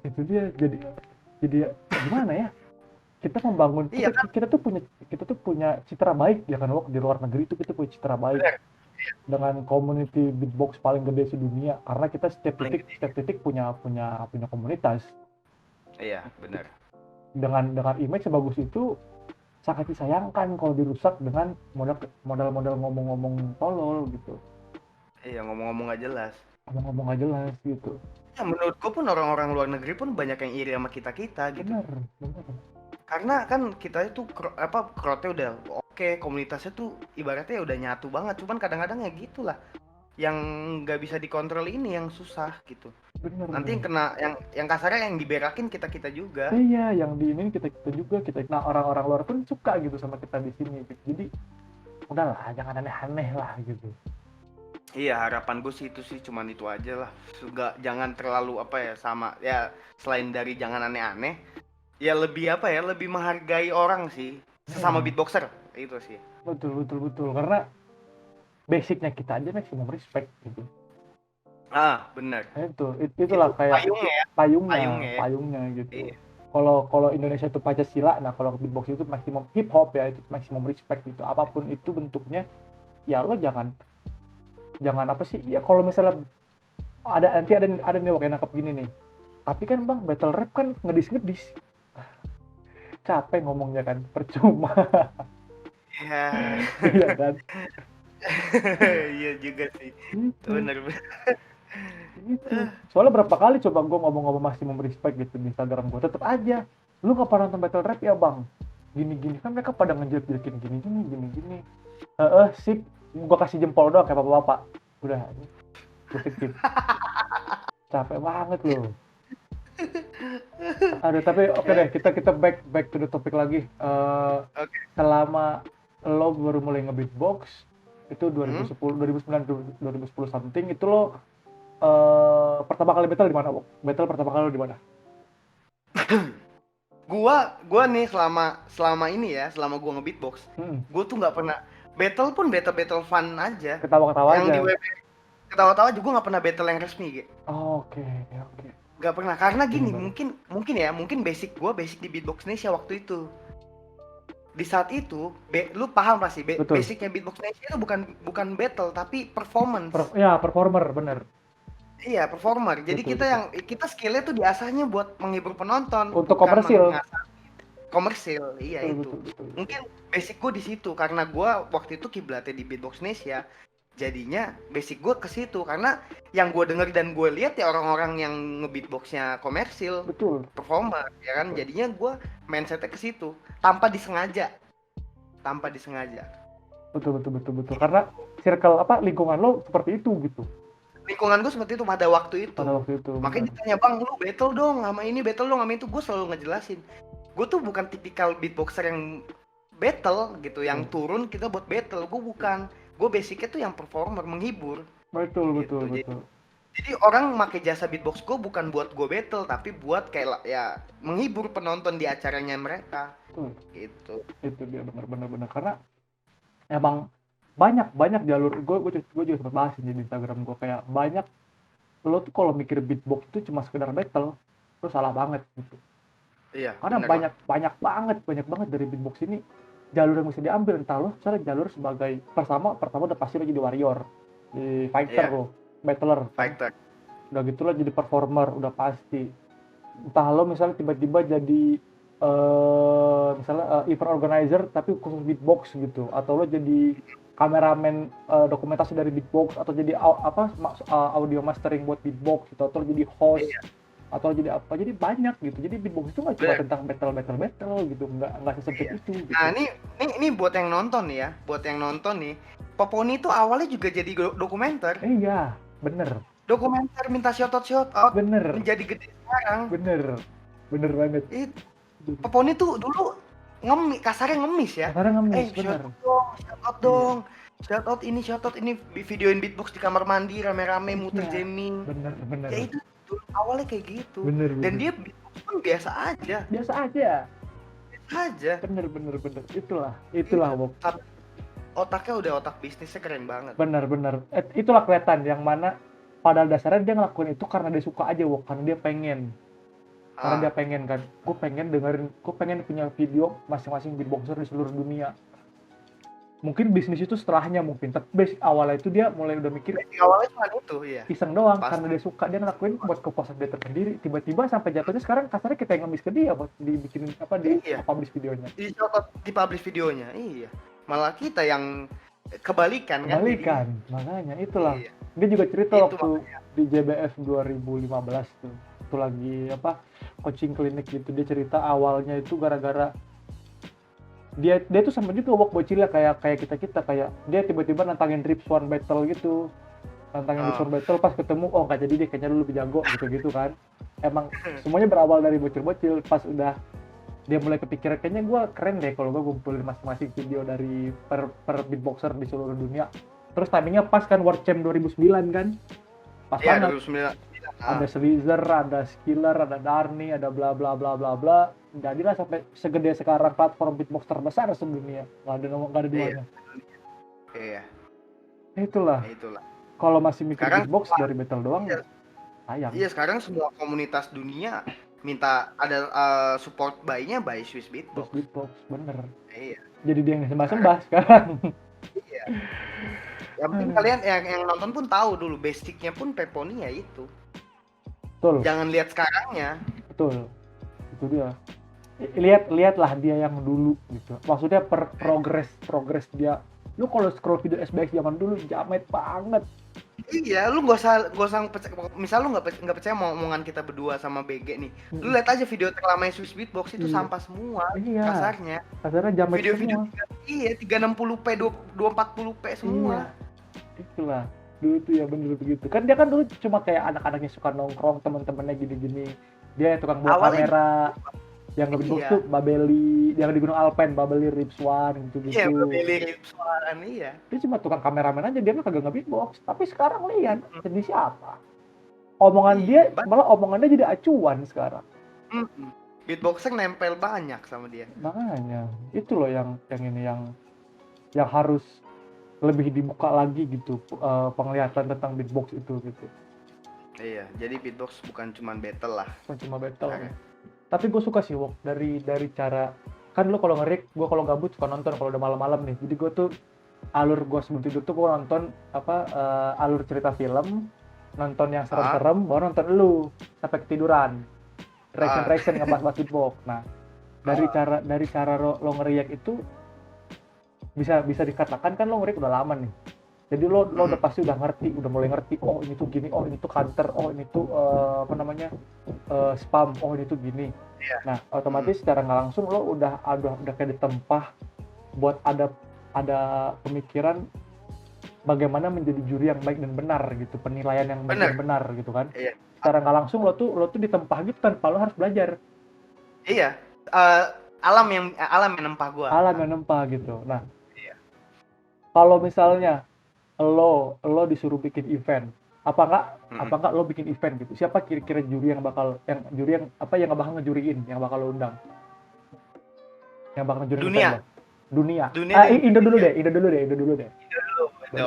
Itu dia, jadi gimana ya, kita membangun Iya kan, kita tuh punya citra baik ya kan, Wak, di luar negeri itu kita punya citra baik benar. dengan community beatbox paling gede sedunia karena kita Paling gede. setiap titik punya punya komunitas. Iya, benar. Dengan image sebagus itu sangat disayangkan kalau dirusak dengan modal ngomong-ngomong tolol gitu, Iya, ngomong-ngomong nggak jelas. ngomong-ngomong gak jelas gitu. Ya menurut gue pun orang-orang luar negeri pun banyak yang iri sama kita-kita gitu. Bener, bener. Karena kan kita itu crowd-nya udah oke, komunitasnya tuh ibaratnya udah nyatu banget. Cuman kadang-kadang ya gitulah. Yang nggak bisa dikontrol ini yang susah gitu. Bener. Nanti yang kena yang kasarnya yang diberakin kita-kita juga. Iya, yang di ini kita juga nah orang-orang luar pun suka gitu sama kita di sini gitu. Jadi udahlah, jangan aneh-aneh lah gitu. Iya, harapan gue sih itu sih cuman itu aja lah. Jangan terlalu apa ya sama ya, selain dari jangan aneh-aneh, ya lebih apa ya, lebih menghargai orang sih. Sesama Hmm, beatboxer itu sih. betul betul betul karena basicnya kita aja maximum respect gitu. Ah, bener. Nah, Itu itulah kayak payungnya ya, payungnya ya. payungnya gitu. Iya. Kalau kalau Indonesia itu Pancasila, nah kalau beatbox itu maksimum hip hop ya, itu maksimum respect gitu. Apapun itu bentuknya, ya lo jangan jangan apa sih? Ya kalau misalnya ada nih kayak nangkep gini nih. Tapi kan bang, battle rap kan ngedis-ngedis. Capek ngomongnya kan, percuma. Ya. Iya kan? Iya juga sih. Gitu. Bener bener. Gitu. Soalnya berapa kali coba gue ngomong-ngomong maximum respect gitu di Instagram gue, tetep aja. Lu gak pernah nonton battle rap ya bang? Gini-gini kan mereka pada ngejelek-jelekin gini-gini. Sip. Gue kasih jempol doang kayak bapak-bapak. Udah, gue skip. Capek banget loh. Aduh, tapi oke deh, kita kita back to the topic lagi. Oke. Selama lo baru mulai nge-beatbox, itu Hmm? 2010, 2009, 2010 something, itu lo pertama kali battle di mana, Bok? Battle pertama kali lo di mana? Gua nih selama ini ya, selama gua nge-beatbox, Hmm. gua tuh nggak pernah battle pun battle fun aja. Ketawa-ketawa Yang aja. di WP ketawa-tawa juga nggak pernah battle yang resmi gitu. Oke, oke. Nggak pernah karena gini, Bener. mungkin mungkin ya, mungkin basic di beatbox Indonesia waktu itu. Di saat itu, lu paham pasti Betul. basicnya beatbox Indonesia itu bukan bukan battle tapi performance. Ya, performer, bener. Iya, performer. Jadi Betul, betul. kita skillnya tuh diasahnya buat menghibur penonton, Untuk bukan komersil. mengasah komersil. Iya Betul, itu. betul, betul, betul. Mungkin basic gue di situ karena gue waktu itu kiblatnya di Beatbox Indonesia. Jadinya basic gue ke situ karena yang gue denger dan gue lihat ya orang-orang yang ngebeatboxnya komersil, Betul, performer, ya kan. betul. Jadinya gue mindsetnya ke situ tanpa disengaja, tanpa disengaja. Betul, betul, betul, betul. Karena circle apa lingkungan lo seperti itu gitu Lingkungan gue seperti itu pada waktu pada itu. waktu itu, benar. Makanya ditanya, bang lu battle dong sama ini, battle dong sama itu, gue selalu ngejelasin gue tuh bukan tipikal beatboxer yang battle gitu, yang Betul, turun kita buat battle. Gue bukan, gue basicnya tuh yang performer, menghibur betul, betul, gitu. betul. Jadi orang pakai jasa beatbox gue bukan buat gue battle, tapi buat kayak ya menghibur penonton di acaranya mereka Betul. gitu. Itu dia benar-benar benar karena emang banyak banyak jalur gue juga sempat bahas ini di Instagram gue kayak banyak lo tuh kalau mikir beatbox itu cuma sekedar battle lo salah banget gitu Iya karena bener lah. banyak banget dari beatbox ini jalur yang bisa diambil entah lo misalnya jalur sebagai pertama udah pasti lo jadi warrior di fighter Iya, lo battler kan fighter. udah gitu lo jadi performer udah pasti entah lo misalnya tiba-tiba jadi misalnya event organizer tapi khusus beatbox gitu atau lo jadi kameramen dokumentasi dari beatbox atau jadi audio mastering buat beatbox gitu atau lo jadi host Iya atau lo jadi apa jadi banyak gitu jadi beatbox itu nggak cuma bener. tentang battle gitu nggak sesempit Iya. itu Nah gitu. ini buat yang nonton nih ya, buat yang nonton nih. Poponi tuh awalnya juga jadi dokumenter. Iya, bener Dokumenter minta shout out bener menjadi gede sekarang. bener bener banget. Itu Poponi tuh dulu kasarnya ngemis ya. Kasarnya ngemis Shout bener. out dong, shout out Iya, dong. Shout out ini videoin beatbox di kamar mandi rame-rame muter iya, jamming. bener bener Ya itu dulu awalnya kayak gitu. bener Dan bener dia beatbox pun biasa aja. biasa aja. Biasa aja. Bener bener bener itulah Itu. Bob. Tapi otaknya udah otak bisnisnya keren banget. Bener bener itulah kelihatan yang mana pada dasarnya dia ngelakuin itu karena dia suka aja Bob karena dia pengen Karena Ah. dia pengen kan, gue pengen punya video masing-masing beatboxer di seluruh dunia. Mungkin bisnis itu setelahnya mungkin, tapi basic awalnya itu dia mulai udah mikir Basic awalnya cuma itu, iya. iseng doang, karena Pasti. dia suka, dia ngelakuin buat kepuasan dia tersendiri. Tiba-tiba sampai jatuhnya sekarang kasarnya kita yang ngemis ke dia buat dibikinin apa, di Iya. publish videonya. Di publish videonya, iya. Malah kita yang kebalikan kan Kembalikan, makanya itulah. Iya. Dia juga cerita Itu waktu di JBF 2015 tuh, itu lagi apa, coaching klinik gitu, dia cerita awalnya itu gara-gara dia tuh sama juga wok bocilnya kayak kita kayak dia tiba-tiba nantangin Rip Swan battle gitu, nantangin Rip Swan battle, pas ketemu oh nggak jadi deh, kayaknya lu lebih jago gitu kan. Emang semuanya berawal dari bocil-bocil. Pas udah dia mulai kepikiran kayaknya gue keren deh kalau gue kumpulin masing-masing video dari per beatboxer di seluruh dunia. Terus timingnya pas kan World Champ 2009 kan, pas Iya, banget. 2009. Ada Slither, ada Skiller, ada Darny, ada bla bla bla bla bla. Jadilah sampai segede sekarang platform beatbox terbesar sedunia. Nggak ada duanya. Iya, Itulah. itulah. Kalau masih mikir Sekarang beatbox dari battle doang, iya. sayang. Iya, sekarang semua komunitas dunia minta ada support by-nya by Swiss Terus Beatbox. beatbox, bener. Iya. Jadi dia yang sembah-sembah sekarang. Iya. Yang penting kalian yang nonton pun tahu dulu basicnya pun Peponi ya itu. Betul. Jangan lihat sekarangnya. Betul. Itu dia. Lihatlah dia yang dulu gitu. Maksudnya progres dia. Lu kalau scroll video SBX zaman dulu jamet banget. Iya, lu nggak usah misal lu nggak percaya omongan kita berdua sama BG nih. Lu lihat aja video terlama Swiss Beatbox itu Iya. sampah semua. Iya. Kasarnya. Kasarnya jamet Video-video semua. iya 360p 240p semua. Itulah dulu tuh ya bener begitu kan. Dia kan dulu cuma kayak anak-anaknya suka nongkrong, teman-temannya gini-gini, dia tukang bawa Awalnya kamera. Yang lebih bagus iya. tuh Babeli, yang di Gunung Alpen, Babeli Rip Swan gitu-gitu. Iya, Babeli Rip Swan, iya. Dia cuma tukang kameramen aja, dia mah kagak nge-beatbox. Tapi sekarang lihat jadi siapa, omongan dia malah omongannya jadi acuan sekarang. Beatboxer nempel banyak sama dia. Makanya itu loh yang ini yang harus lebih dibuka lagi gitu, penglihatan tentang beatbox itu gitu. Iya, jadi beatbox bukan cuma battle lah. Bukan cuma battle. Tapi gue suka sih Wok dari cara kan lo kalau ngerik, gue kalau gabut suka nonton kalau udah malam-malam nih. Jadi gue tuh alur gue sebelum tidur tuh gue nonton alur cerita film, nonton yang serem-serem, baru nonton lu sampai ketiduran. Reaction ngebahas beatbox. Nah, dari cara lo ngeriak itu bisa dikatakan kan lo ngerik udah lama nih. Jadi lo udah pasti udah mulai ngerti, oh ini tuh gini, oh ini tuh counter, oh ini tuh spam, oh ini tuh gini. Yeah. Nah, otomatis secara nggak langsung lo udah kayak ditempah buat ada pemikiran bagaimana menjadi juri yang baik dan benar gitu, penilaian yang baik dan benar gitu kan. Iya. Secara nggak langsung lo tuh ditempah gitu tanpa lo harus belajar. Iya. Alam yang nempah gua. Alam yang nempah gitu. Nah, kalau misalnya lo disuruh bikin event, apa enggak lo bikin event gitu, siapa kira-kira juri yang bakal ngejuriin, yang bakal lo undang, yang bakal ngejuriin dunia. Indo dulu deh.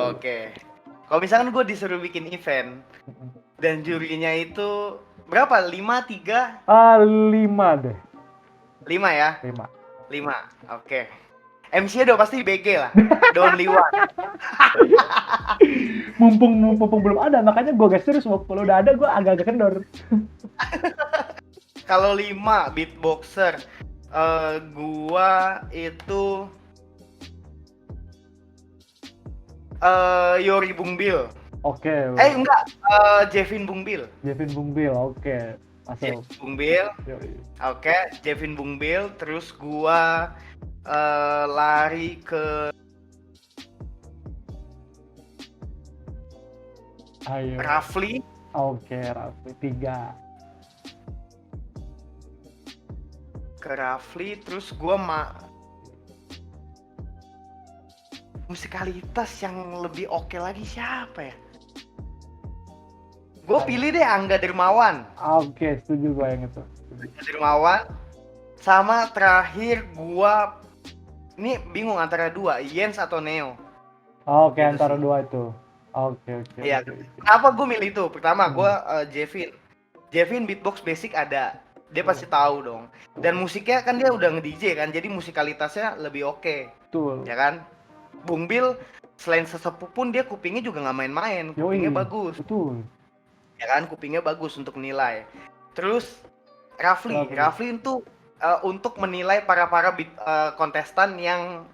Oke. Kalau misalkan gue disuruh bikin event dan jurinya itu berapa? 5, 3? 5 deh. 5 ya? 5. Oke. MC-nya udah pasti BG lah. Don't liwat. mumpung belum ada, makanya gue gas terus. Kalau udah ada gue agak kendor. Kalau 5 beatboxer, gua itu Yori Bungbil. Oke. Enggak, Jevin Bungbil. Oke. Masuk. Bungbil. Oke, Jevin Bungbil. Terus gua lari ke Rafli. Oke, Rafli 3. Ke Rafli, terus gua musikalitas yang lebih oke lagi siapa ya? Gue pilih deh Angga Dermawan. Oke, setuju gue yang itu. Angga Dermawan. Sama terakhir gua ini bingung antara dua, Jens atau Neo. Oke, gitu antara sih. Dua itu. Oke. Iya. Kenapa gue milih itu? Pertama, gue Jevin beatbox basic ada. Dia pasti tahu dong. Dan musiknya kan dia udah nge-DJ kan, jadi musikalitasnya lebih oke, Betul. ya kan? Bung Bill selain sesepuh pun dia kupingnya juga nggak main-main, kupingnya Yoi, bagus, betul. ya kan? Kupingnya bagus untuk nilai. Terus Rafli itu untuk menilai para kontestan yang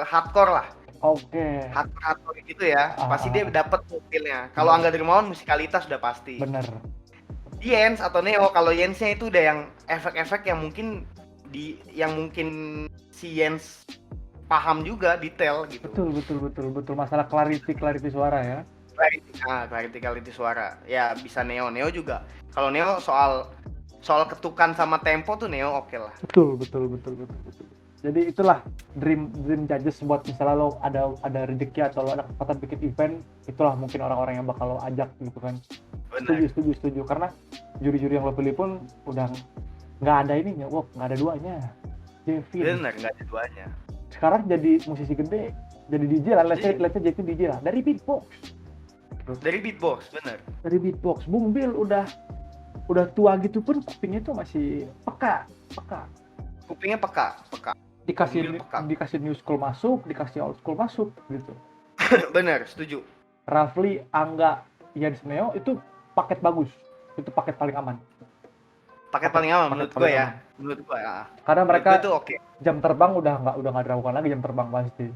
hardcore lah, Oke, hardcore gitu ya, pasti dia ah, dapat feel-nya. Kalau Angga Dermawan musikalitas udah pasti. bener. Jens atau Neo, kalau Jensnya itu udah yang efek-efek yang mungkin si Jens paham juga detail gitu. Betul. Masalah clarity suara ya. Clarity suara. Ya bisa Neo juga. Kalau Neo soal ketukan sama tempo tuh Neo oke lah. Betul. Jadi itulah dream judges buat misalnya lo ada rezeki atau lo ada kesempatan bikin event, itulah mungkin orang-orang yang bakal lo ajak gitu kan. Benar. Setuju karena juri-juri yang lo pilih pun udah nggak ada ininya, nggak ada duanya. Jevin. Benar, nggak ada duanya. Sekarang jadi musisi gede, jadi DJ lah, let's say Jevin DJ lah, dari beatbox. Bener. Dari beatbox, Bung Bill udah tua gitu pun kupingnya tuh masih peka. Kupingnya peka. Dikasih new school masuk, dikasih old school masuk gitu. Bener, setuju. Rafli, Angga, Jens, Neo itu paket bagus, itu paket paling aman. Paket paling aman menurut gue ya. Karena mereka itu oke. Jam terbang udah nggak diragukan lagi, jam terbang pasti.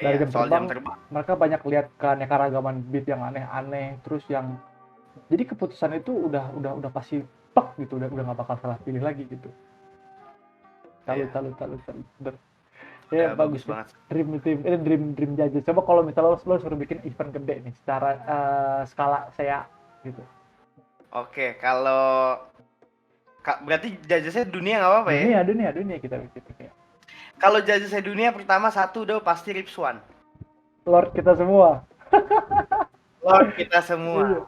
Dari jam terbang, mereka banyak lihat keanekaragaman beat yang aneh-aneh, terus yang jadi keputusan itu udah pasti plek gitu, udah nggak bakal salah pilih lagi gitu. Talut. Ya bagus banget. Dream judges. Coba kalau misalnya lo suruh bikin event gede nih secara skala saya gitu. Oke, kalau berarti judgesnya dunia nggak apa-apa ya? Dunia kita bikin. Kalau judgesnya dunia pertama satu udah pasti Ripswan. Lord kita semua.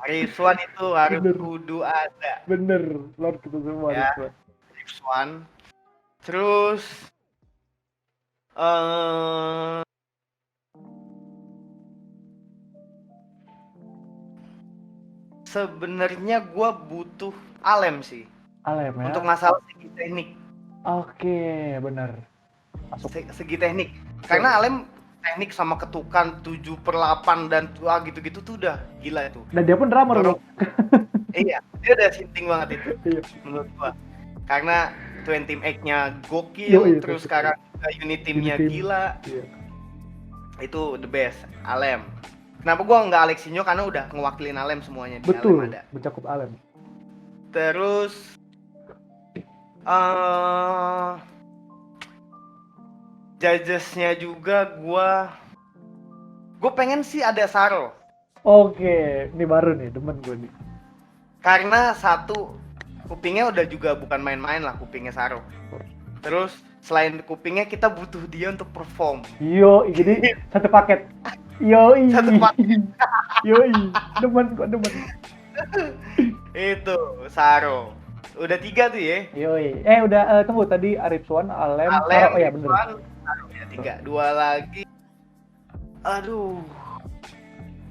Ripswan itu harus kudu ada. Bener, Lord kita semua. Ya, Ripswan. Terus sebenarnya gue butuh Alem sih. Alem ya. Untuk masalah segi teknik. Oke, bener. Masuk. Segi teknik. Karena Alem teknik sama ketukan 7/8 dan gitu-gitu tuh udah gila itu. Dan dia pun drummer loh. Iya, dia udah sinting banget itu. Menurut gua. Karena 20-8-nya gokil, terus sekarang unit team-nya gila. Iya. Itu the best, Alem. Kenapa gua nggak Alexinho? Karena udah ngewakilin Alem semuanya di Alem ada. Mencakup Alem. Terus judges-nya juga gua pengen sih ada Saro. Oke, ini baru nih, demen gue nih. Karena satu, kupingnya udah juga bukan main-main lah kupingnya Saro. Terus selain kupingnya kita butuh dia untuk perform. Jadi satu paket. Satu paket. Demen. Itu Saro. Udah 3 tuh ya. Udah tunggu tadi Ripswan, Alem, Saro. Oh ya bener. Saro ya 3. 2 lagi. Aduh.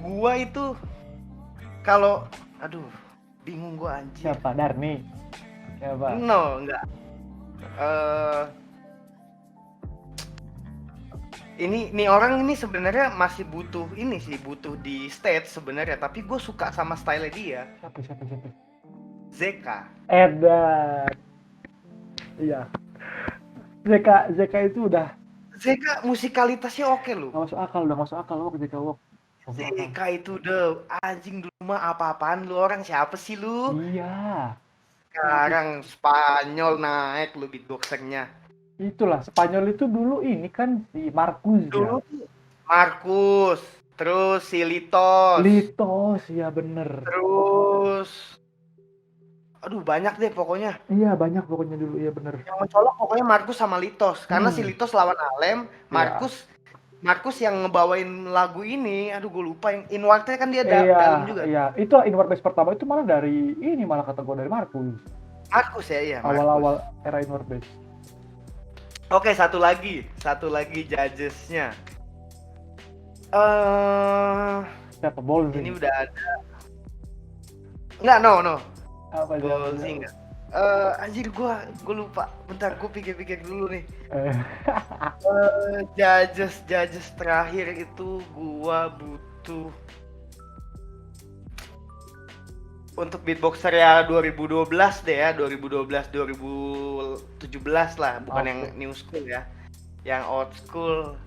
Gua itu bingung gua anjir. Siapa? Darni? Siapa? No, enggak. Ini orang ini sebenarnya masih butuh di stage sebenarnya, tapi gue suka sama style dia. Siapa? Zeka. Edan. Iya. Zeka itu udah. Zeka musikalitasnya oke loh. Udah masuk akal loh Zeka Walk. Zeka itu udah anjing dulu mah apa-apaan lu, orang siapa sih lu? Iya. Sekarang Spanyol naik lu beatboxernya. Itulah Spanyol itu dulu ini kan si Marcus. Dulu Marcus, terus si Litos, ya bener. Terus banyak deh pokoknya. Iya banyak pokoknya dulu, iya bener. Yang mencolok pokoknya Marcus sama Litos, karena si Litos lawan Alem, Marcus yang ngebawain lagu ini, gue lupa yang Inward-nya kan dia dalam juga. Iya, itu Inward Bass pertama itu malah kata gue dari Marcus. Marcus ya, iya. Awal-awal era Inward Bass. Oke, satu lagi judges-nya. Siapa? Bolzing. Ini udah ada. Enggak, no. Apa Bolzing enggak. Anjir gua lupa. Bentar gua pikir-pikir dulu nih. Eh, Judges terakhir itu gua butuh untuk beatboxer ya 2012 deh ya, 2012 2017 lah, bukan yang Oke. new school ya. Yang old school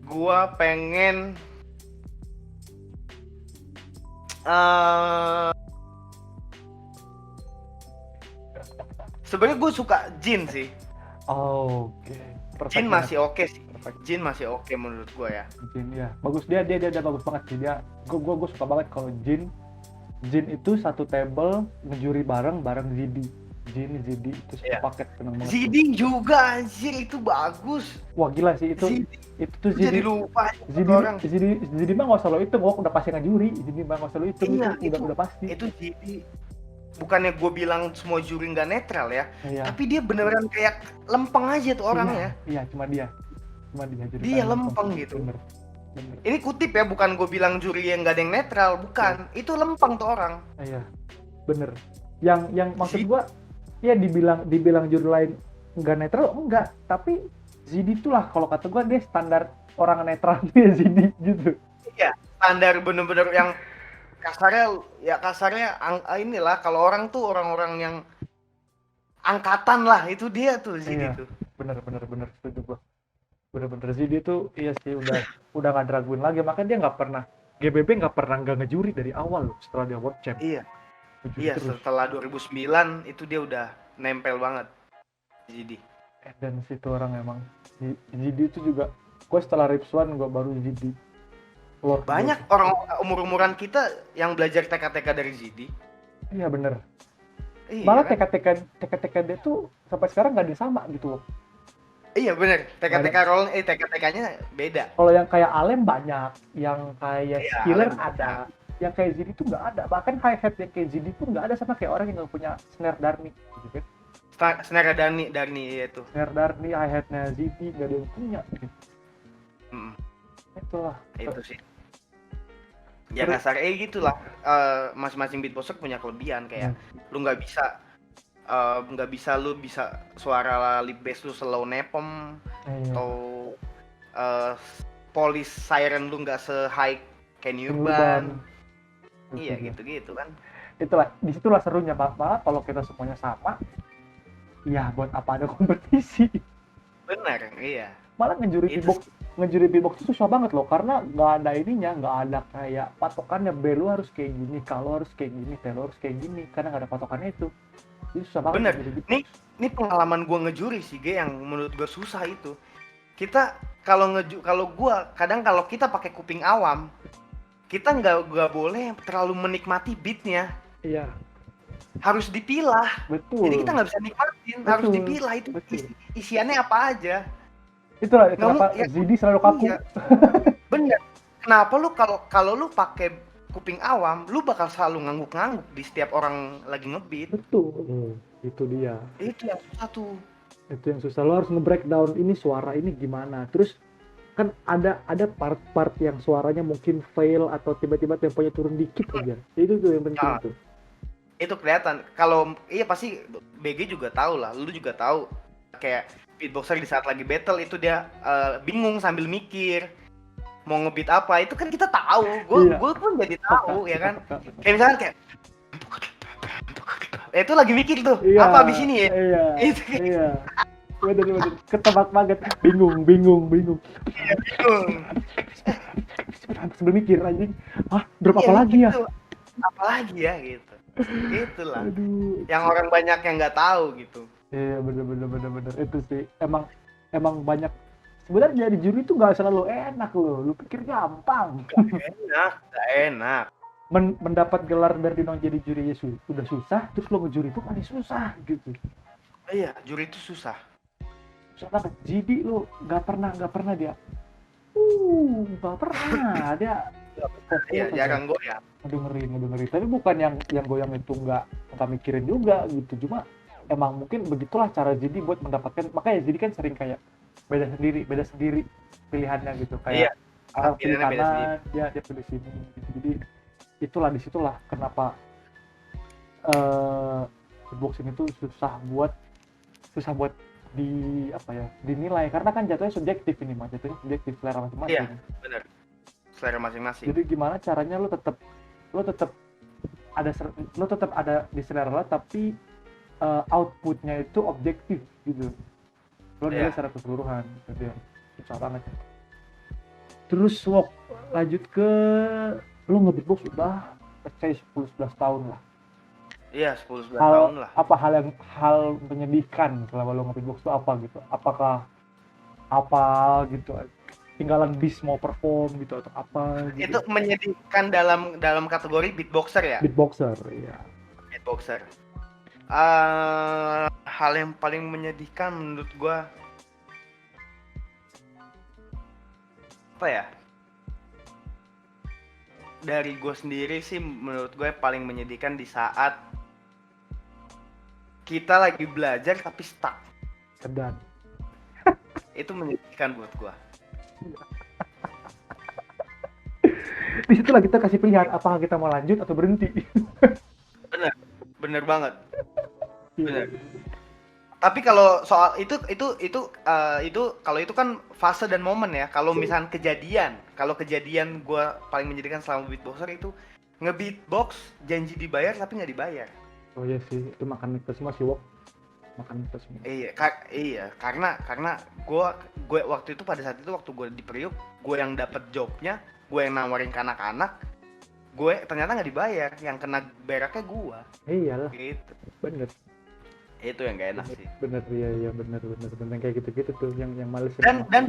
gua pengen sebenarnya gue suka Jin sih. Oke. Perfect Jin banget. masih oke sih. Perfect. Jin masih oke menurut gue ya. Jin ya. Bagus dia bagus banget sih dia. Gue suka banget kalau Jin itu satu table ngejuri bareng Zidi. Jin Zidi itu satu Iya. paket, seneng banget. Zidi juga anjir itu bagus. Wah gila sih itu. Zidi. Itu tuh Jadi Zidi. lupa orang. Zidi mah nggak selalu itu, gua udah pasti ngejuri. Zidi mah nggak selalu itu, Iya, itu udah pasti. Itu Zidi. Bukannya gue bilang semua juri nggak netral ya, Iya. tapi dia beneran kayak lempeng aja tuh orangnya. Iya, cuma dia jadi Dia lempeng gitu. Bener. Ini kutip ya, bukan gue bilang juri yang nggak ada yang netral, bukan. Itu lempeng tuh orang. Iya, bener. Yang maksud gua, ya dibilang juri lain nggak netral, enggak. Tapi Zidi tuh lah, kalau kata gua dia standar orang netral dia Zidi gitu. Iya, standar bener-bener yang kasarnya inilah, kalau orang tuh orang-orang yang angkatan lah, itu dia tuh Zidi Iya. tuh. Bener setuju gua. Bener Zidi tuh iya sih udah nggak diraguin lagi, makanya dia nggak pernah GBB nggak ngejuri dari awal loh setelah dia World Champ. Iya. Ngejuri Iya, terus. setelah 2009 itu dia udah nempel banget Zidi. Dan situ orang emang Zidi itu juga, gue setelah Ripswan gue baru Zidi. Lord Banyak orang umur-umuran kita yang belajar TK-TK dari Zidi. Iya bener. Iya, Malah kan? TK dia tuh sampai sekarang nggak ada sama gitu loh. Iya bener, TK-TK-nya beda. Kalau yang kayak Alem banyak, yang kayak Skiller Alem ada, yang kayak Zidi tuh nggak ada. Bahkan hi-hat yang kayak Zidi pun nggak ada, sama kayak orang yang nggak punya snare Darni gitu kan. Snare Darni itu. Snare Darni, hi-hatnya Zidi nggak ada yang punya gitu. Itulah. Itu sih. Ya kasarnya gitulah. Masing-masing beatboxer punya kelebihan, kayak lu nggak bisa lu bisa suara lip bass lu slow nepom, atau police siren lu nggak se-high kayak Newban. Iya gitu kan. Itulah, disitulah serunya Bapak, kalau kita semuanya sama. Ya buat apa ada kompetisi? Benar, iya. Malah ngejuri beatbox itu susah banget loh, karena nggak ada ininya, nggak ada kayak patokannya, B lu harus kayak gini, kalau harus kayak gini, T lu harus kayak gini, karena nggak ada patokannya itu. Jadi susah banget. Bener. Ini pengalaman gue ngejuri sih, Ge, yang menurut gue susah itu. Kita kalau gue kadang kalau kita pakai kuping awam, kita nggak boleh terlalu menikmati beatnya. Iya. Harus dipilah. Betul. Jadi kita nggak bisa nikmatin, harus dipilah itu isiannya apa aja. Itulah kenapa Zidi selalu kaku. Iya. Bener. Kenapa lu kalau lu pakai kuping awam, lu bakal selalu ngangguk-ngangguk di setiap orang lagi ngebeat. Betul. Itu dia. Itu yang susah tuh. Itu yang susah, lo harus nge-breakdown ini suara ini gimana. Terus kan ada part-part yang suaranya mungkin fail atau tiba-tiba temponya turun dikit aja. Itu tuh yang penting tuh. Itu kelihatan. Kalau iya pasti BG juga tahu lah, lu juga tahu. Kayak beatboxer di saat lagi battle itu dia bingung sambil mikir mau ngebeat apa, itu kan kita tahu. Gue pun jadi tahu ya kan. Kayak misalkan kayak itu lagi mikir tuh, apa abis ini ya? Iya. Bener. Ketebak banget. Bingung. Iya, bingung. Sebelum mikir anjing. Drop apa lagi ya? Apa lagi ya gitu. Itulah. Aduh. Yang orang banyak yang nggak tahu gitu. Iya, bener. Itu sih. Emang banyak. Sebenarnya jadi juri itu nggak selalu enak loh. Lu pikir gampang? Nggak enak. Mendapat gelar Berdino jadi juri udah susah, terus lo ngejuri itu paling susah gitu. Iya, juri itu susah. Susah banget. Jadi lo nggak pernah dia. Nggak pernah dia. Iya, jarang goyang. Ngedengerin. Tapi bukan yang goyang itu nggak mikirin juga gitu. Cuma emang mungkin begitulah cara Zidi buat mendapatkan. Makanya Zidi kan sering kayak beda sendiri pilihannya gitu, kayak orang pilih kanan dia pilih sini gitu. Jadi disitulah kenapa beatboxing itu susah buat di apa ya, dinilai, karena kan jatuhnya subjektif ini mah, jatuhnya subjektif selera masing-masing. Iya, benar. Selera masing-masing. Jadi gimana caranya lo tetap lo tetap ada di selera lo, tapi outputnya itu objektif gitu. Lo nilai secara keseluruhan, gitu ya. Susah banget ya. Terus lanjut ke lo nge-beatbox udah kayak 10-11 tahun lah. Iya, 10-11 tahun lah. Apa hal menyedihkan selama lo nge-beatbox itu apa gitu? Apakah apa gitu? Tinggalan bis mau perform gitu atau apa gitu? Itu menyedihkan dalam kategori beatboxer ya? Beatboxer, iya. Beatboxer. Hal yang paling menyedihkan menurut gua apa ya? Dari gue sendiri sih menurut gue paling menyedihkan di saat kita lagi belajar tapi stuck. Kedan. Itu menyedihkan buat gue. Di situlah kita kasih pilihan apakah kita mau lanjut atau berhenti. Bener banget. Bener. Tapi kalau soal itu kalau itu kan fase dan momen ya. Kalau misalnya kejadian gue paling menyedihkan selama beatboxer itu nge-beatbox janji dibayar tapi nggak dibayar. Oh iya sih, itu makan kita semua sih, makan kita semua. Iya, karena gue waktu itu pada saat itu waktu gue di Priuk, gue yang dapet jobnya, gue yang nawarin ke anak-anak, gue ternyata nggak dibayar, yang kena beraknya gue. Iyalah. Gitu. Bener. Itu yang gak enak sih. Bener ya bener kayak gitu tuh yang males. Dan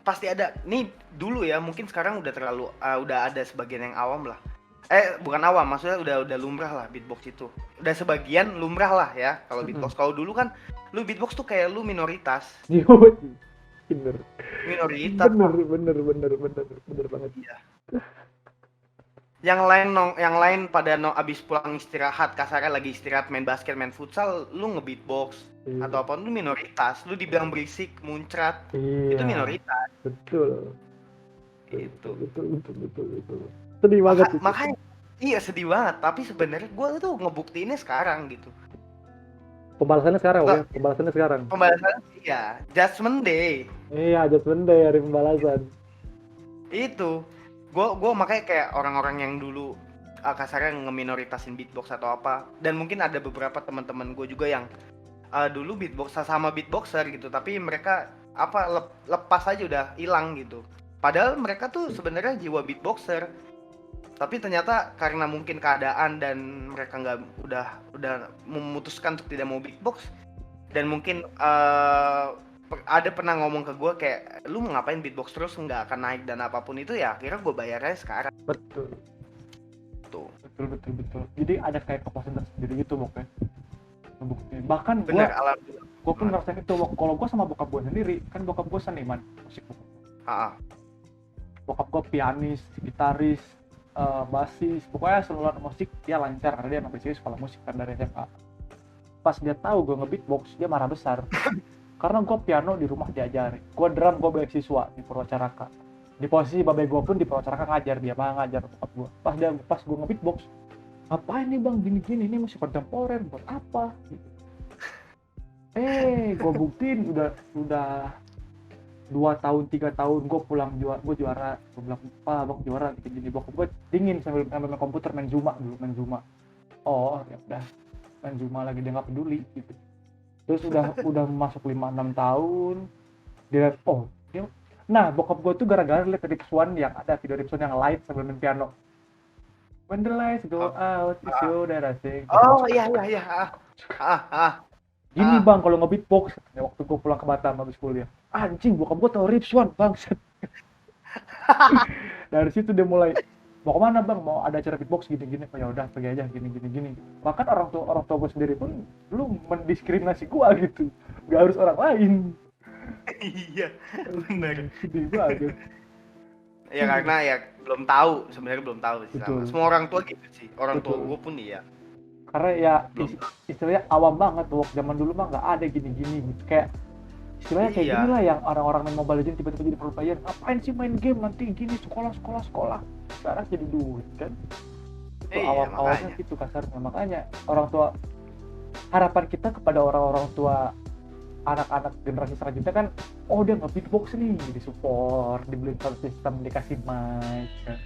pasti ada nih dulu ya, mungkin sekarang udah terlalu udah ada sebagian yang awam lah. Bukan awam, maksudnya udah lumrah lah beatbox itu. Udah sebagian lumrah lah ya kalau beatbox. Kalau dulu kan lu beatbox tuh kayak lu minoritas. Bener. Minoritas. Bener banget. Iya. Yang lain pada abis pulang istirahat, kasarnya lagi istirahat main basket, main futsal, lu nge-beatbox atau apa, lu minoritas, lu dibilang berisik, muncrat, itu minoritas. Betul. Itu. Betul. Sedih banget. Makanya iya sedih banget, tapi sebenarnya gue tuh ngebuktiinnya sekarang gitu. Pembalasannya sekarang. Pembalasannya iya, Judgment Day. Iya, Judgment Day, hari pembalasan. Itu. Gue makanya kayak orang-orang yang dulu kasarnya nge-minoritasin beatbox atau apa, dan mungkin ada beberapa teman-teman gue juga yang dulu beatbox sama beatboxer gitu, tapi mereka lepas aja udah hilang gitu. Padahal mereka tuh sebenarnya jiwa beatboxer, tapi ternyata karena mungkin keadaan dan mereka udah memutuskan untuk tidak mau beatbox, dan mungkin ada pernah ngomong ke gue kayak lu ngapain beatbox terus nggak akan naik dan apapun itu ya, akhirnya gue bayarnya sekarang. Betul. Tuh. Betul. Jadi ada kayak kepuasan tersendiri gitu pokoknya. Bahkan gue pun ngerasain itu kalau gue sama bokap gue sendiri, kan bokap gue seniman musik. Bokap gue pianis, gitaris, basis, pokoknya seluruh musik dia lancar karena dia emang basicnya sekolah musik kan dari SMA. Pas dia tahu gue nge-beatbox, dia marah besar. Karena gue piano di rumah diajari, gue drum gue beasiswa di Purwacaraka. Di posisi babe gue pun di Purwacaraka ngajar, dia ngajar bokap gue. Pas gue nge-beatbox, ngapain nih bang gini-gini, ini musik kontemporer buat apa? Gue buktiin udah 2 tahun 3 tahun gue juara, gue bilang pak bang juara gini, bokap gue dingin sambil main komputer, main Zuma. Oh ya udah, main Zuma lagi, dia nggak peduli gitu. Terus udah masuk 5-6 tahun dia nah bokap gue tuh gara-gara liat Rip Swan yang ada video Rip Swan yang live sambil main piano, when the lights go out it's you that I think. Iya gini bang kalau nge-beatbox ya, waktu gue pulang ke Batam habis kuliah, anjing bokap gue tau Rip Swan bangsat. Dari situ dia mulai, mau kemana bang, mau ada acara beatbox gini-gini, ya udah pergi aja gini. Bahkan orang tua gue sendiri pun lu mendiskriminasi gue gitu, gak harus orang lain. Iya benar. Sedih banget. Ya karena ya belum tahu sih sama. Semua orang tua gitu sih, orang tua gue pun iya. Karena ya istilahnya awam banget tuh, zaman dulu mah nggak ada gini-gini gitu. Kayak istilahnya kayak gini lah yang orang-orang main Mobile Legends tiba-tiba jadi pro player, ngapain sih main game nanti gini, sekolah sekarang jadi duit kan. Itu awam-awamnya gitu kasarnya. Makanya orang tua harapan kita kepada orang-orang tua anak-anak generasi selanjutnya kan, oh dia nge-beatbox nih, disupport, dibeliin sound system, dikasih mic kan.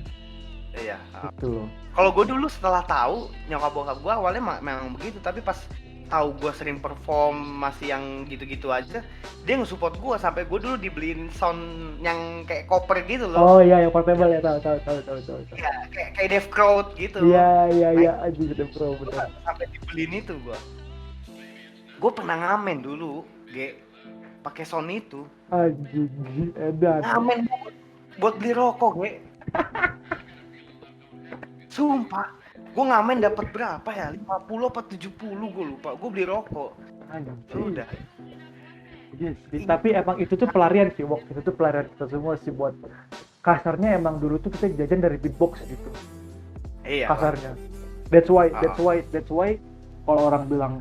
Iya. Gitu loh. Kalau gue dulu setelah tahu nyokap bokap gue awalnya memang begitu, tapi pas tahu gue sering perform masih yang gitu-gitu aja, dia nge-support gue sampai gue dulu dibeliin sound yang kayak koper gitu loh. Oh iya, yang portable ya, tahu. Iya, kayak Dave Crowd gitu. Iya, aja gitu bro, betul. Sampai dibeliin itu gue. Gue pernah ngamen dulu, pakai sound itu. Anjing, edan. Ngamen buat beli rokok, Sumpah, gue ngamen dapat berapa ya? 50 apa 70 gue lupa. Gue beli rokok. Udah. Yes, tapi emang itu tuh pelarian sih, Wok. Itu tuh pelarian kita semua sih buat kasarnya emang dulu tuh kita jajan dari beatbox gitu. Iya. Kasarnya. That's why kalau orang bilang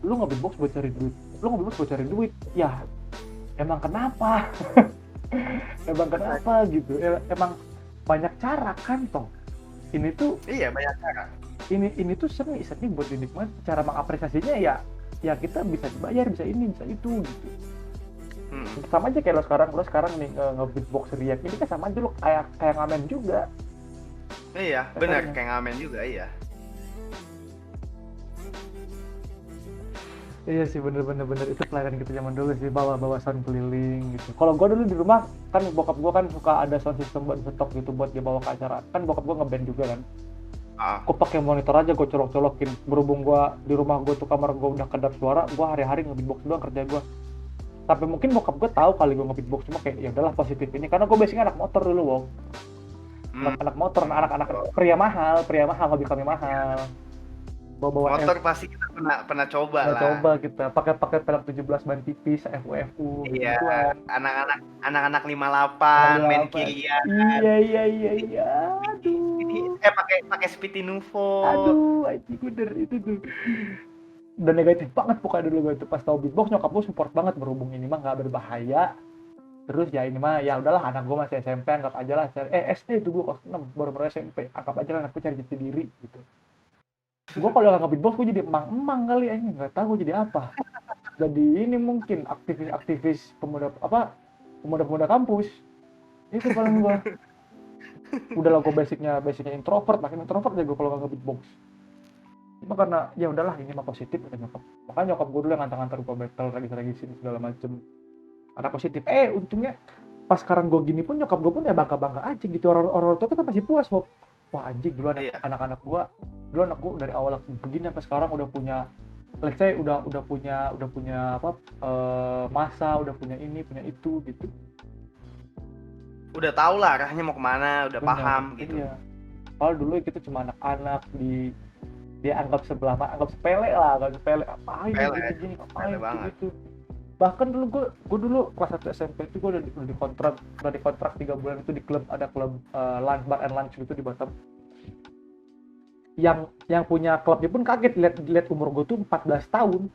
lu nge-beatbox buat cari duit. Ya, emang kenapa? Gitu. Emang banyak cara kan toh. Ini tuh banyak cara. Ini tuh seni buat dinikmati. Cara mengapresiasinya ya kita bisa dibayar, bisa ini, bisa itu gitu. Sama aja kayak lo sekarang nih nge-beatbox riak ini kan sama aja lo kayak ngamen juga. Iya, benar kayak ngamen juga, iya. Iya sih, bener itu pelarian kita zaman dulu sih, bawa sound keliling gitu. Kalau gue dulu di rumah kan bokap gue kan suka ada sound system buat stok gitu buat dia bawa ke acara. Kan bokap gue ngeband juga kan. Gue pakai monitor aja, gue colok-colokin. Berhubung gue di rumah gue tuh kamar gue udah kedap suara, gue hari-hari nge-beatbox doang kerja gue. Sampai mungkin bokap gue tahu kali gue nge-beatbox, cuma kayak ya udahlah positif ini karena gue basicnya anak motor dulu, Wong. Anak motor, anak pria mahal, hobi kami mahal. Bawa motor pasti kita pernah coba lah. Coba kita pakai pelek 17 ban tipis, FU iya, gitu. anak 58 main kirian. Iya. Aduh. Pakai Spiti Nuvo. Aduh, itu bener itu tuh. Dan negatif banget pokoknya dulu gue tuh pas tahu beatbox, nyokap gue support banget, berhubung ini mah nggak berbahaya. Terus ya ini mah ya udahlah, anak gue masih SMP, anggap aja lah SD itu gue kelas 6 baru SMP, anggap aja lah anakku cari jati diri gitu. Gue kalau nggak beatbox gue jadi emang kali aja, nggak tahu gue jadi apa. Jadi ini mungkin aktivis pemuda kampus itu paling gue. Udahlah gue basicnya introvert, makin introvert aja gue kalau nggak beatbox. Cuma karena ya udahlah ini mah positif kata nyokap. Makanya nyokap gue dulu yang ngantar gue battle lagi segala macem. Ada positif. Untungnya pas sekarang gue gini pun nyokap gue pun ya bangga aja gitu. Orang tua kita masih puas kok. Wah anjing, dulu anak gue dari awal begini sampai sekarang udah punya, let's say udah punya apa masa, udah punya ini, punya itu gitu. Udah tahu lah arahnya mau kemana, udah paham gitu. Iya. Kalau dulu kita cuma anak-anak dia anggap sepele lah, ngapain gitu. Bahkan dulu gue dulu kelas 1 SMP itu gue udah dikontrak 3 bulan itu di klub, ada klub lunch bar and lunch gitu di Batam. Yang punya klubnya pun kaget lihat umur gue tuh 14 tahun.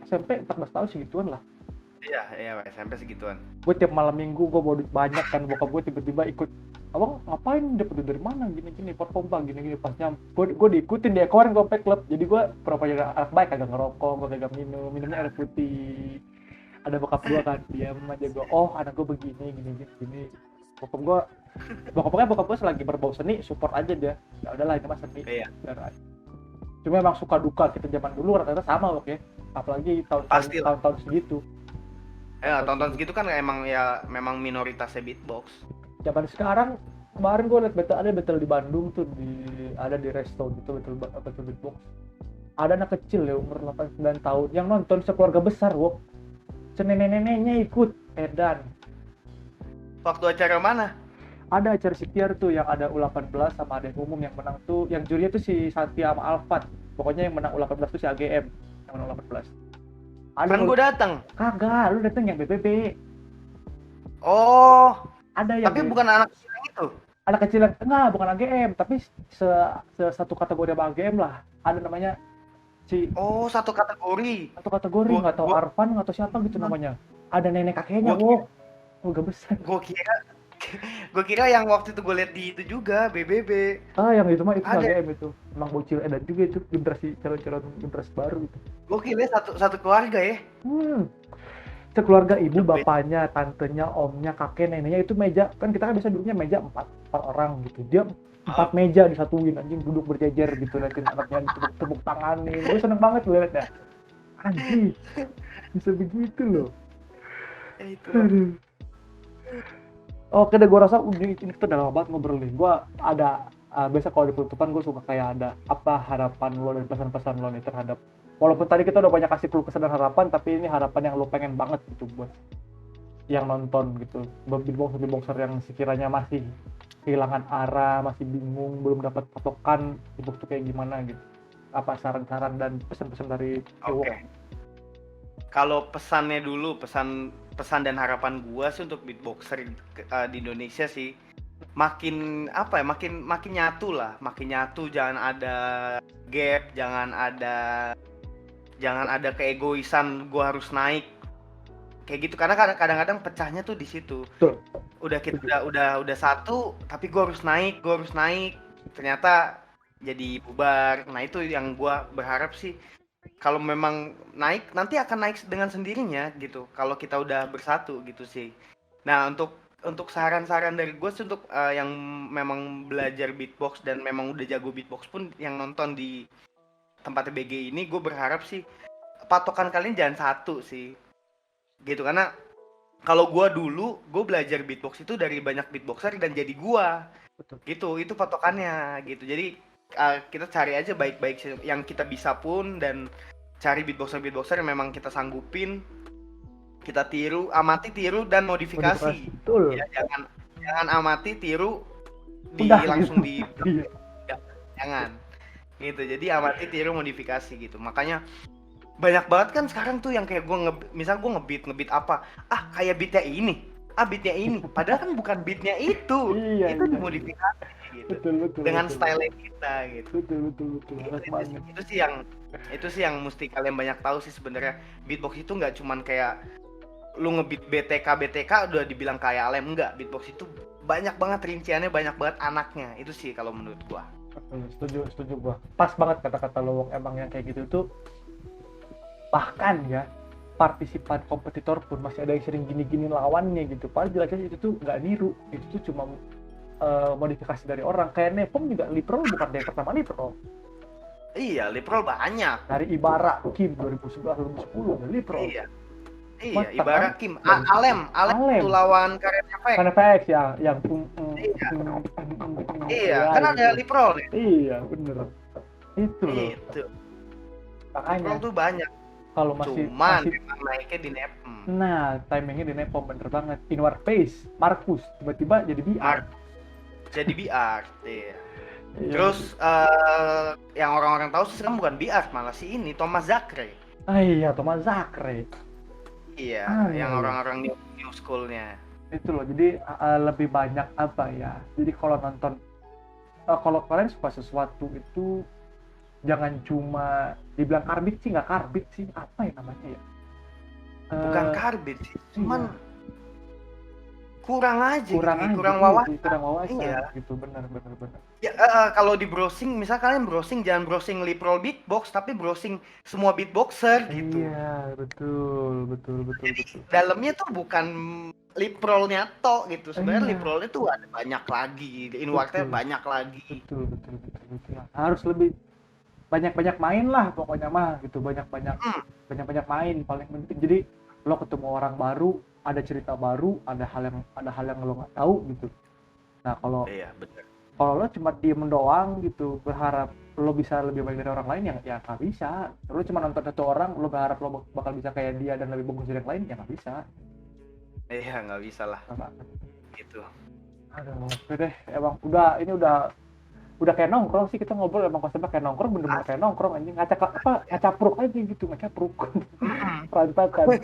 SMP 14 tahun segituan lah. Iya, SMP segituan. Gue tiap malam minggu gue bawa duit banyak kan, bokap gue tiba-tiba ikut, abang ngapain, dapat duit dari mana, gini perform gini pas gue diikutin dia kemarin gue klub. Jadi gue pura-pura anak baik, kagak ngerokok, gue kagak minumnya air putih. Ada bokap gue kan, diam aja gue, anak gue begini gini. Bokap gue selagi berbau seni support aja dia. Ya udahlah ini mah seni. Iya. Cuma emang suka duka kita zaman dulu rata-rata sama loh ya. Apalagi tahun segitu. Tahun-tahun segitu kan memang minoritasnya beatbox. Zaman sekarang kemarin gue liat battle di Bandung tuh, ada di resto gitu battle beatbox. Ada anak kecil ya umur 8-9 tahun yang nonton sekeluarga besar, Wok. Nenek-neneknya ikut edan. Waktu acara mana? Ada acara Sitiar tuh yang ada U18 sama ada yang umum, yang menang tuh, yang jurinya tuh si Satya sama Alfat. Pokoknya yang menang U18 tuh si AGM, yang menang U18. Kan gue datang. Kagak, lu datang yang BBB. Oh. Ada yang. Tapi bukan anak kecil itu. Anak kecil enggak, bukan AGM, tapi satu kategori sama AGM lah. Ada namanya satu kategori. Satu kategori, nggak tahu Arfan atau siapa gitu namanya. Ada nenek kakeknya, gak besar. Gue kira Gue kira yang waktu itu gue liat di itu juga BBB. Yang itu mah itu nggak Ada. GM itu, emang bocil edan juga itu, generasi calon-calon generasi baru itu. Gue kira satu keluarga ya. Sekeluarga, ibu, The best. bapaknya, tantenya, omnya, kakek, neneknya, itu meja kan, kita kan biasa duduknya meja empat orang gitu, dia 4 meja disatuin, anjing, duduk berjejer gitu, liatin anaknya tepuk tanganin. Gue seneng banget liat ya, anjing, bisa begitu loh. Itulah. Aduh. Oke deh, gue rasa ini kita udah lama banget ngobrol nih. Gue ada biasa kalau di penutupan gue suka kayak ada apa harapan lo dan pesan-pesan lo nih terhadap, walaupun tadi kita udah banyak kasih keluh kesah dan harapan, tapi ini harapan yang lo pengen banget gitu buat yang nonton gitu, beatboxer yang sekiranya masih kehilangan arah, masih bingung, belum dapat patokan beatbox itu kayak gimana gitu. Apa saran-saran dan pesan-pesan dari Ewo? Oke. Kalau pesannya dulu, pesan dan harapan gua sih untuk beatboxer di Indonesia sih, makin apa ya, makin nyatu lah, makin nyatu, jangan ada gap, jangan ada keegoisan gua harus naik kayak gitu, karena kadang-kadang pecahnya tuh di situ. Betul. Udah kita udah satu, tapi gua harus naik, ternyata jadi bubar. Nah itu yang gua berharap sih, kalau memang naik nanti akan naik dengan sendirinya gitu kalau kita udah bersatu gitu sih. Nah untuk saran-saran dari gue sih, untuk yang memang belajar beatbox dan memang udah jago beatbox pun yang nonton di tempat BG ini, gue berharap sih patokan kalian jangan satu sih gitu, karena kalau gue dulu gue belajar beatbox itu dari banyak beatboxer dan jadi gue gitu, itu patokannya gitu. Jadi kita cari aja baik-baik yang kita bisa pun, dan cari beatboxer yang memang kita sanggupin, kita tiru, amati, tiru, dan modifikasi. Betul. Ya, jangan amati, tiru, langsung gitu. di ya, jangan gitu. Jadi amati, tiru, modifikasi gitu. Makanya banyak banget kan sekarang tuh yang kayak gue misal gue ngebeat apa, kayak beatnya ini, padahal kan bukan beatnya itu Iya. dimodifikasi gitu. Betul, dengan betul. style kita gitu. Betul. Itu sih yang mesti kalian banyak tahu sih sebenarnya. Beatbox itu nggak cuman kayak lu ngebeat BTK udah dibilang kayak Alem, enggak. Beatbox itu banyak banget rinciannya, banyak banget anaknya. Itu sih kalau menurut gua. Setuju gua. Pas banget kata-kata lo, emang yang kayak gitu tuh, bahkan ya partisipan kompetitor pun masih ada yang sering gini-gini lawannya gitu. Padahal jelasnya itu tuh nggak niru, itu tuh cuma modifikasi dari orang. Kayak Nepom juga Liprol bukan dia pertama Liprol. Iya, Liprol banyak. Dari Ibara, Kim 2011 2010 dari Liprol. Iya, Mantap, Ibara, kan? Kim, Alem itu lawan Karet Efek. Kan FX ya, yang iya, kan ada Liprol ya. Iya, bener. Itu loh. Itu. Makanya Liprol tuh banyak. kalau masih naiknya di Nepom. Nah, timingnya di Nepom bener banget. Inward Pace, Markus tiba-tiba jadi BR. Jadi BR, iya. Terus yang orang-orang tahu sih sekarang bukan BR, malah si ini Thomas Zakre. Iya, Thomas Zakre. Iya, yang orang-orang new school-nya. Itu loh, jadi lebih banyak apa ya. Jadi kalau nonton, kalau kalian suka sesuatu itu jangan cuma dibilang karbit sih, nggak karbit sih, apa ya namanya ya? Bukan karbit sih, cuman kurang wawasan. Iya. Gitu, benar. Ya, kalau di browsing, misal kalian browsing, jangan browsing Liprol beatbox, tapi browsing semua beatboxer gitu. Iya, betul. Dalamnya tuh bukan Liprolnya tok gitu. Sebenarnya Liprolnya tuh ada banyak lagi, Inwardnya banyak lagi. Betul. Harus lebih banyak main lah pokoknya mah gitu, banyak main paling penting. Jadi lo ketemu orang baru, ada cerita baru, ada hal yang lo nggak tahu gitu. Nah kalau lo cuma diem doang gitu berharap lo bisa lebih baik dari orang lain, ya nggak bisa. Lo cuma nonton satu orang, lo berharap lo bakal bisa kayak dia dan lebih bagus dari yang lain, ya nggak bisa. Iya, nggak bisa lah gitu. Aduh, oke deh, emang udah kayak nongkrong sih, kita ngobrol emang konsepnya kayak nongkrong, bener-bener kayak nongkrong anjing, ngacapruk aja gitu, ngacapruk perantakan.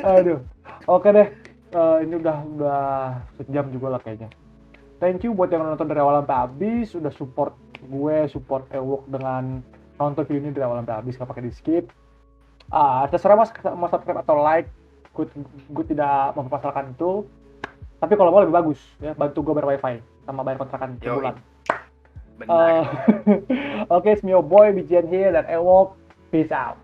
Aduh, oke deh, ini udah sejam juga lah kayaknya. Thank you buat yang nonton dari awal sampai habis, udah support support Ewok dengan nonton video ini dari awal sampai habis, nggak pakai di skip. Terserah mau subscribe atau like, gue tidak mempermasalahkan itu. Tapi kalau mau lebih bagus ya, bantu gue bayar wifi sama bayar kontrakan Yoi. sebulan. Benar. Oke, it's me your boy BJN here dan Ewok. Peace out.